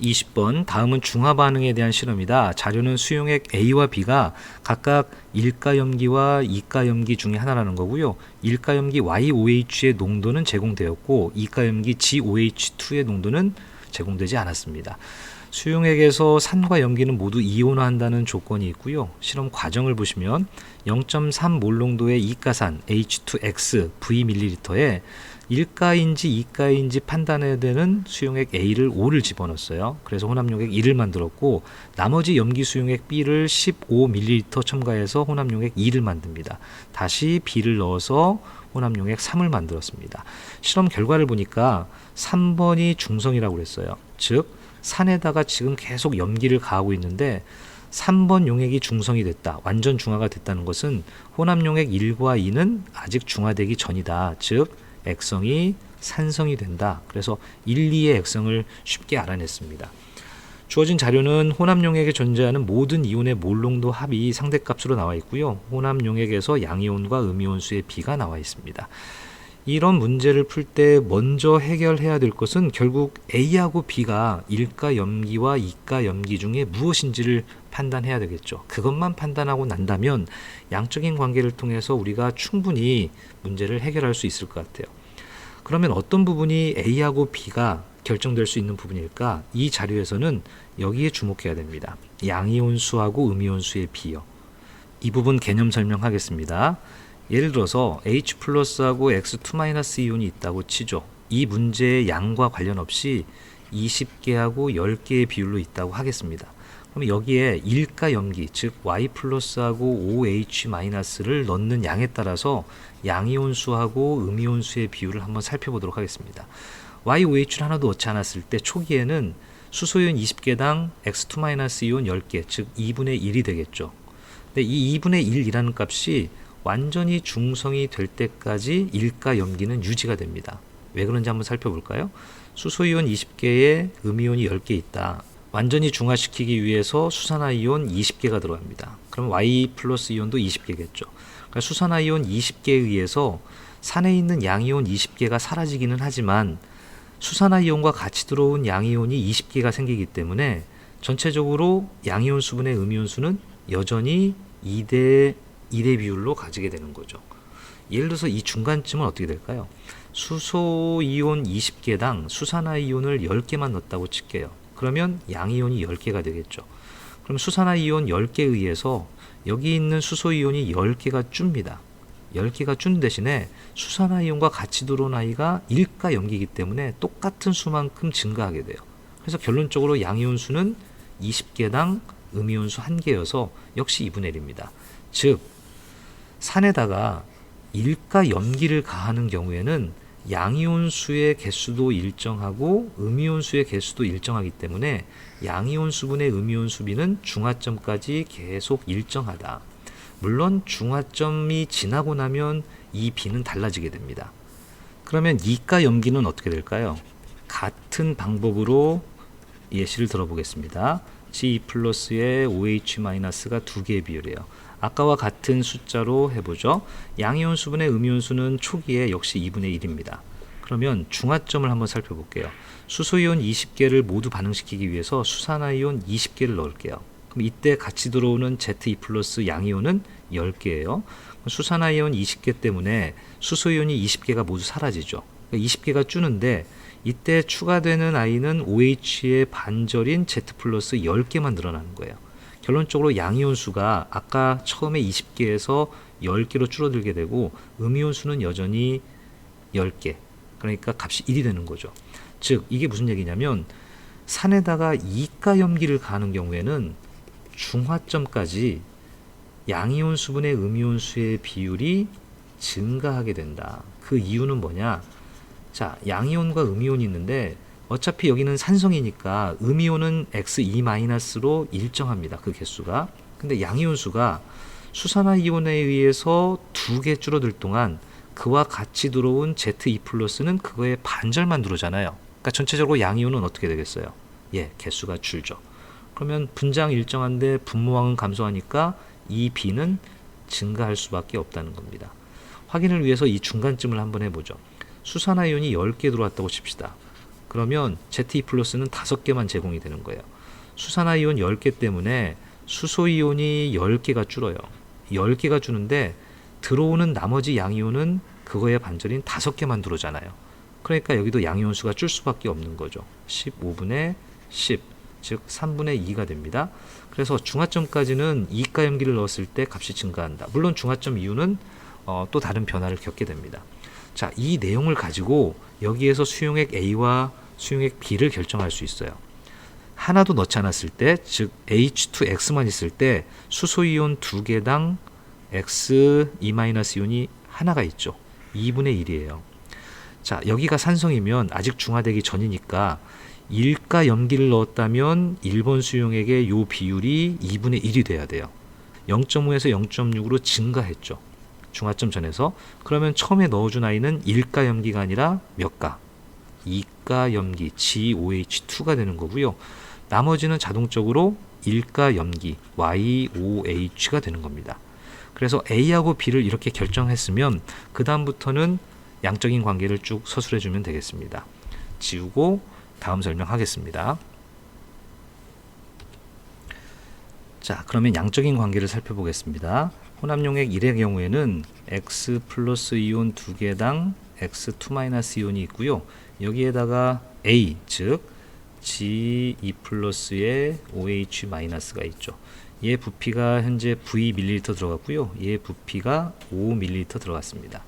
20번 다음은 중화 반응에 대한 실험이다. 자료는 수용액 A와 B가 각각 일가염기와 이가염기 중에 하나라는 거고요. 일가염기 YOH의 농도는 제공되었고 이가염기 GOH2의 농도는 제공되지 않았습니다. 수용액에서 산과 염기는 모두 이온화한다는 조건이 있고요. 실험 과정을 보시면 0.3몰 농도의 이가산 H2X Vml에 일가인지 이가인지 판단해야 되는 수용액 A를 5를 집어넣었어요. 그래서 혼합용액 2를 만들었고 나머지 염기 수용액 B를 15ml 첨가해서 혼합용액 2를 만듭니다. 다시 B를 넣어서 혼합용액 3을 만들었습니다. 실험 결과를 보니까 3번이 중성이라고 그랬어요. 즉 산에다가 지금 계속 염기를 가하고 있는데 3번 용액이 중성이 됐다. 완전 중화가 됐다는 것은 혼합용액 1과 2는 아직 중화되기 전이다. 즉 액성이 산성이 된다. 그래서 1, 2의 액성을 쉽게 알아냈습니다. 주어진 자료는 혼합용액에 존재하는 모든 이온의 몰농도 합이 상대값으로 나와 있고요. 혼합용액에서 양이온과 음이온수의 비가 나와 있습니다. 이런 문제를 풀 때 먼저 해결해야 될 것은 결국 A하고 B가 일가염기와 이가염기 중에 무엇인지를 판단해야 되겠죠. 그것만 판단하고 난다면 양적인 관계를 통해서 우리가 충분히 문제를 해결할 수 있을 것 같아요. 그러면 어떤 부분이 A하고 B가 결정될 수 있는 부분일까? 이 자료에서는 여기에 주목해야 됩니다. 양이온수하고 음이온수의 비요. 이 부분 개념 설명하겠습니다. 예를 들어서 H 플러스하고 X2 이온이 있다고 치죠. 이 문제의 양과 관련 없이 20개하고 10개의 비율로 있다고 하겠습니다. 그럼 여기에 일가염기, 즉 Y 플러스하고 OH-를 넣는 양에 따라서 양이온수하고 음이온수의 비율을 한번 살펴보도록 하겠습니다. YOH를 하나도 넣지 않았을 때 초기에는 수소이온 20개당 X2 이온 10개, 즉 2분의 1이 되겠죠. 근데 이 2분의 1이라는 값이 완전히 중성이 될 때까지 일가염기는 유지가 됩니다. 왜 그런지 한번 살펴볼까요? 수소이온 20개에 음이온이 10개 있다. 완전히 중화시키기 위해서 수산화이온 20개가 들어갑니다. 그럼 Y 플러스 이온도 20개겠죠. 그러니까 수산화이온 20개에 의해서 산에 있는 양이온 20개가 사라지기는 하지만 수산화이온과 같이 들어온 양이온이 20개가 생기기 때문에 전체적으로 양이온 수분의 음이온 수는 여전히 2대 비율로 가지게 되는 거죠. 예를 들어서 이 중간쯤은 어떻게 될까요? 수소이온 20개당 수산화이온을 10개만 넣었다고 칠게요. 그러면 양이온이 10개가 되겠죠. 그럼 수산화이온 10개에 의해서 여기 있는 수소이온이 10개가 줍니다. 10개가 준 대신에 수산화이온과 같이 들어온 아이가 일가염기이기 때문에 똑같은 수만큼 증가하게 돼요. 그래서 결론적으로 양이온 수는 20개당 음이온 수 1개여서 역시 2분의 1입니다. 즉 산에다가 일가염기를 가하는 경우에는 양이온 수의 개수도 일정하고 음이온 수의 개수도 일정하기 때문에 양이온 수분의 음이온 수비는 중화점까지 계속 일정하다. 물론 중화점이 지나고 나면 이 비는 달라지게 됩니다. 그러면 이가염기는 어떻게 될까요? 같은 방법으로 예시를 들어보겠습니다. G 플러스에 OH-가 2개의 비율이에요. 아까와 같은 숫자로 해보죠. 양이온 수분의 음이온 수는 초기에 역시 2분의 1입니다. 그러면 중화점을 한번 살펴볼게요. 수소이온 20개를 모두 반응시키기 위해서 수산화이온 20개를 넣을게요. 그럼 이때 같이 들어오는 Z2 플러스 양이온은 10개예요. 수산화이온 20개 때문에 수소이온이 20개가 모두 사라지죠. 20개가 주는데 이때 추가되는 아이는 OH의 반절인 Z 플러스 10개만 늘어나는 거예요. 결론적으로 양이온 수가 아까 처음에 20개에서 10개로 줄어들게 되고 음이온 수는 여전히 10개. 그러니까 값이 1이 되는 거죠. 즉 이게 무슨 얘기냐면 산에다가 이가염기를 가하는 경우에는 중화점까지 양이온 수분의 음이온 수의 비율이 증가하게 된다. 그 이유는 뭐냐? 자, 양이온과 음이온이 있는데 어차피 여기는 산성이니까 음이온은 X2-로 일정합니다. 그 개수가. 근데 양이온 수가 수산화이온에 의해서 2개 줄어들 동안 그와 같이 들어온 Z2 플러스는 그거의 반절만 들어오잖아요. 그러니까 전체적으로 양이온은 어떻게 되겠어요? 예, 개수가 줄죠. 그러면 분장 일정한데 분모항은 감소하니까 이 B는 증가할 수밖에 없다는 겁니다. 확인을 위해서 이 중간쯤을 한번 해보죠. 수산화이온이 10개 들어왔다고 칩시다. 그러면 Z2 플러스는 5개만 제공이 되는 거예요. 수산화이온 10개 때문에 수소이온이 10개가 줄어요. 10개가 주는데 들어오는 나머지 양이온은 그거의 반절인 5개만 들어오잖아요. 그러니까 여기도 양이온 수가 줄 수밖에 없는 거죠. 15분의 10, 즉 3분의 2가 됩니다. 그래서 중하점까지는 이가 염기를 넣었을 때 값이 증가한다. 물론 중하점 이후는 또 다른 변화를 겪게 됩니다. 자, 이 내용을 가지고 여기에서 수용액 A와 수용액 B를 결정할 수 있어요. 하나도 넣지 않았을 때, 즉 H2X만 있을 때 수소이온 2개당 X2-이온이 하나가 있죠. 2분의 1이에요. 자, 여기가 산성이면 아직 중화되기 전이니까 1가 염기를 넣었다면 1번 수용액의 요 비율이 2분의 1이 돼야 돼요. 0.5에서 0.6으로 증가했죠. 중화점 전에서. 그러면 처음에 넣어준 아이는 1가 염기가 아니라 몇 가? 2가 염기 GOH2가 되는 거고요. 나머지는 자동적으로 1가 염기 YOH가 되는 겁니다. 그래서 A하고 B를 이렇게 결정했으면 그 다음부터는 양적인 관계를 쭉 서술해 주면 되겠습니다. 지우고 다음 설명하겠습니다. 자, 그러면 양적인 관계를 살펴보겠습니다. 혼합용액 1의 경우에는 X 플러스 이온 2개당 X2 이온이 있고요. 여기에다가 A, 즉 G2 플러스의 OH 마이너스가 있죠. 얘 부피가 현재 V ml 들어갔고요. 얘 부피가 5ml 들어갔습니다.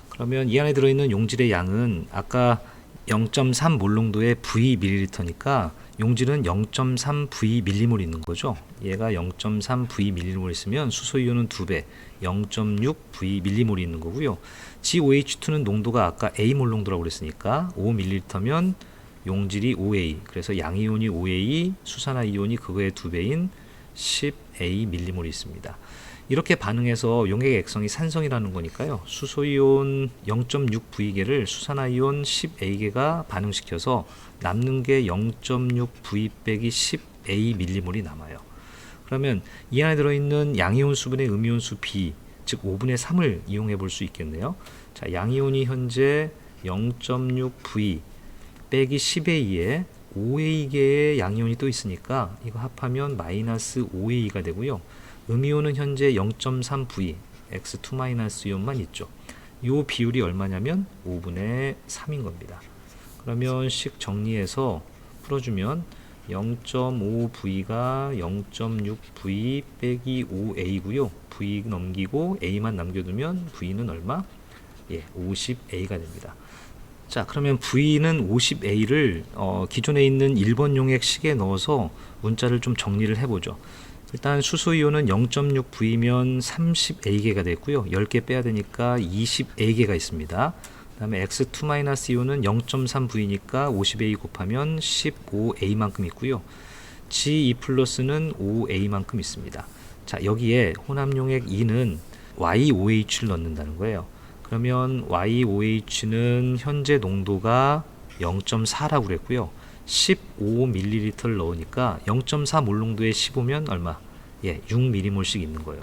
그러면 이 안에 들어있는 용질의 양은 아까 0.3 몰농도의 V ml니까 용질은 0.3 Vmol 있는 거죠. 얘가 0.3 Vmol 있으면 수소이온은 2배, 0.6 Vmol 있는 거고요. GOH2는 농도가 아까 Amol 농도라고 그랬으니까 5ml면 용질이 5A, 그래서 양이온이 5A, 수산화이온이 그거의 2배인 10A 밀리몰이 있습니다. 이렇게 반응해서 용액의 액성이 산성이라는 거니까요. 수소이온 0.6 V개를 수산화이온 10A개가 반응시켜서 남는 게 0.6 V 빼기 10A 밀리몰이 남아요. 그러면 이 안에 들어있는 양이온 수분의 음이온 수 B, 즉 5분의 3을 이용해 볼 수 있겠네요. 자, 양이온이 현재 0.6 V 빼기 10A에 5A개의 양이온이 또 있으니까 이거 합하면 마이너스 5A가 되고요. 음이온은 현재 0.3V X2- 이온만 있죠. 이 비율이 얼마냐면 5분의 3인 겁니다. 그러면 식 정리해서 풀어주면 0.5V가 0.6V 빼기 5A고요. V 넘기고 A만 남겨두면 V는 얼마? 예, 50A가 됩니다. 자, 그러면 V는 50A를 기존에 있는 1번 용액 식에 넣어서 문자를 좀 정리를 해보죠. 일단 수소이온은 0.6V면 30A개가 됐고요. 10개 빼야 되니까 20A개가 있습니다. 그 다음에 X2- 이온은 0.3V니까 50A 곱하면 15A만큼 있고요. G2 플러스는 5A만큼 있습니다. 자, 여기에 혼합용액 2는 YOH를 넣는다는 거예요. 그러면 YOH는 현재 농도가 0.4라고 그랬고요. 15ml를 넣으니까 0.4 몰농도에 15면 얼마? 예, 6mm몰씩 있는 거예요.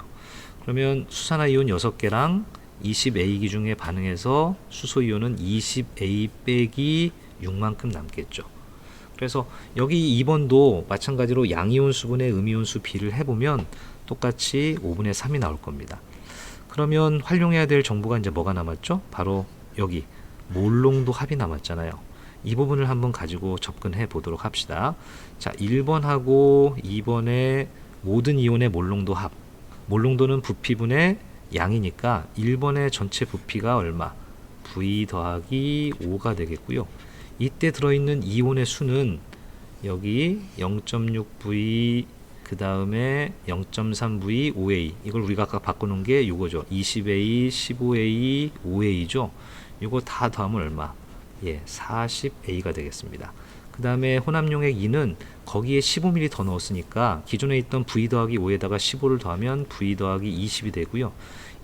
그러면 수산화이온 6개랑 20A 기중에 반응해서 수소이온은 20A 빼기 6만큼 남겠죠. 그래서 여기 2번도 마찬가지로 양이온 수분의 음이온 수 B를 해보면 똑같이 5분의 3이 나올 겁니다. 그러면 활용해야 될 정보가 이제 뭐가 남았죠? 바로 여기 몰농도 합이 남았잖아요. 이 부분을 한번 가지고 접근해 보도록 합시다. 자, 1번하고 2번의 모든 이온의 몰농도 합. 몰농도는 부피분의 양이니까 1번의 전체 부피가 얼마? V 더하기 5가 되겠고요. 이때 들어있는 이온의 수는 여기 0.6V 그 다음에 0.3V 5A, 이걸 우리가 아까 바꿔놓은 게 이거죠. 20A, 15A, 5A죠. 이거 다 더하면 얼마? 예, 40A가 되겠습니다. 그 다음에 혼합용액 2는 거기에 15ml 더 넣었으니까 기존에 있던 V 더하기 5에다가 15를 더하면 V 더하기 20이 되고요.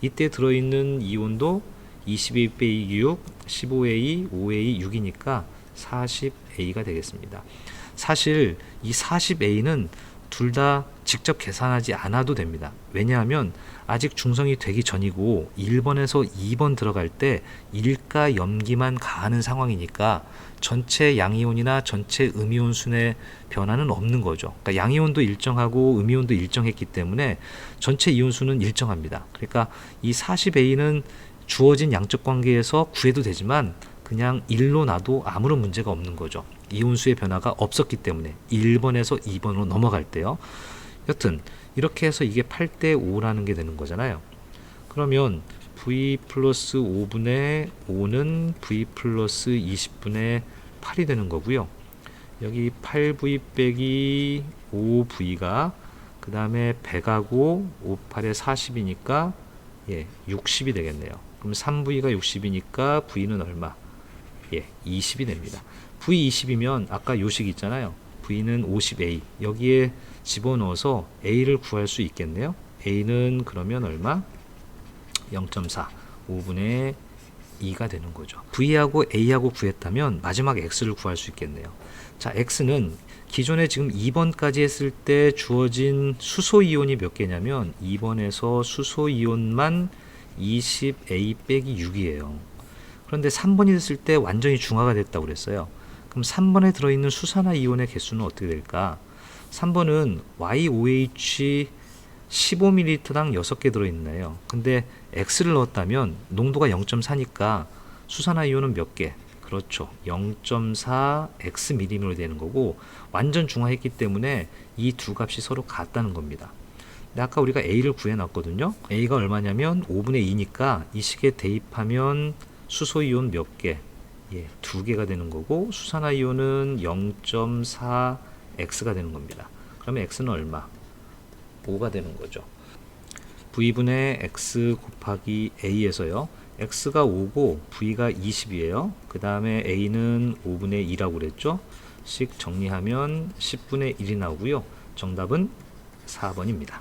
이때 들어있는 이온도 22 빼기 6, 15A, 5A, 6이니까 40A가 되겠습니다. 사실 이 40A는 둘 다 직접 계산하지 않아도 됩니다. 왜냐하면 아직 중성이 되기 전이고 1번에서 2번 들어갈 때 일가 염기만 가하는 상황이니까 전체 양이온이나 전체 음이온 순의 변화는 없는 거죠. 그러니까 양이온도 일정하고 음이온도 일정했기 때문에 전체 이온 수는 일정합니다. 그러니까 이 40A는 주어진 양적 관계에서 구해도 되지만 그냥 1로 놔도 아무런 문제가 없는 거죠. 이온수의 변화가 없었기 때문에 1번에서 2번으로 넘어갈 때요. 여튼 이렇게 해서 이게 8대 5라는 게 되는 거잖아요. 그러면 V 플러스 5분의 5는 V 플러스 20분의 8이 되는 거고요. 여기 8V 빼기 5V가 그 다음에 100하고 5, 8에 40이니까 60이 되겠네요. 그럼 3V가 60이니까 V는 얼마? 20이 됩니다. V20이면 아까 요식 있잖아요. V는 50A 여기에 집어넣어서 A를 구할 수 있겠네요. A는 그러면 얼마? 0.4 5분의 2가 되는 거죠. V하고 A하고 구했다면 마지막 X를 구할 수 있겠네요. 자, X는 기존에 지금 2번까지 했을 때 주어진 수소이온이 몇 개냐면 2번에서 수소이온만 20A 빼기 6이에요. 그런데 3번이 됐을 때 완전히 중화가 됐다고 그랬어요. 그럼 3번에 들어있는 수산화 이온의 개수는 어떻게 될까? 3번은 YOH 15ml당 6개 들어있나요? 근데 X를 넣었다면 농도가 0.4니까 수산화 이온은 몇 개? 그렇죠. 0.4 Xml로 되는 거고 완전 중화했기 때문에 이 두 값이 서로 같다는 겁니다. 근데 아까 우리가 A를 구해놨거든요. A가 얼마냐면 5분의 2니까 이 식에 대입하면 수소이온 몇 개? 2개가 되는 거고 수산화이온은 0.4X가 되는 겁니다. 그러면 X는 얼마? 5가 되는 거죠. V분의 X 곱하기 A에서요. X가 5고 V가 20이에요. 그 다음에 A는 5분의 2라고 그랬죠. 식 정리하면 10분의 1이 나오고요. 정답은 4번입니다.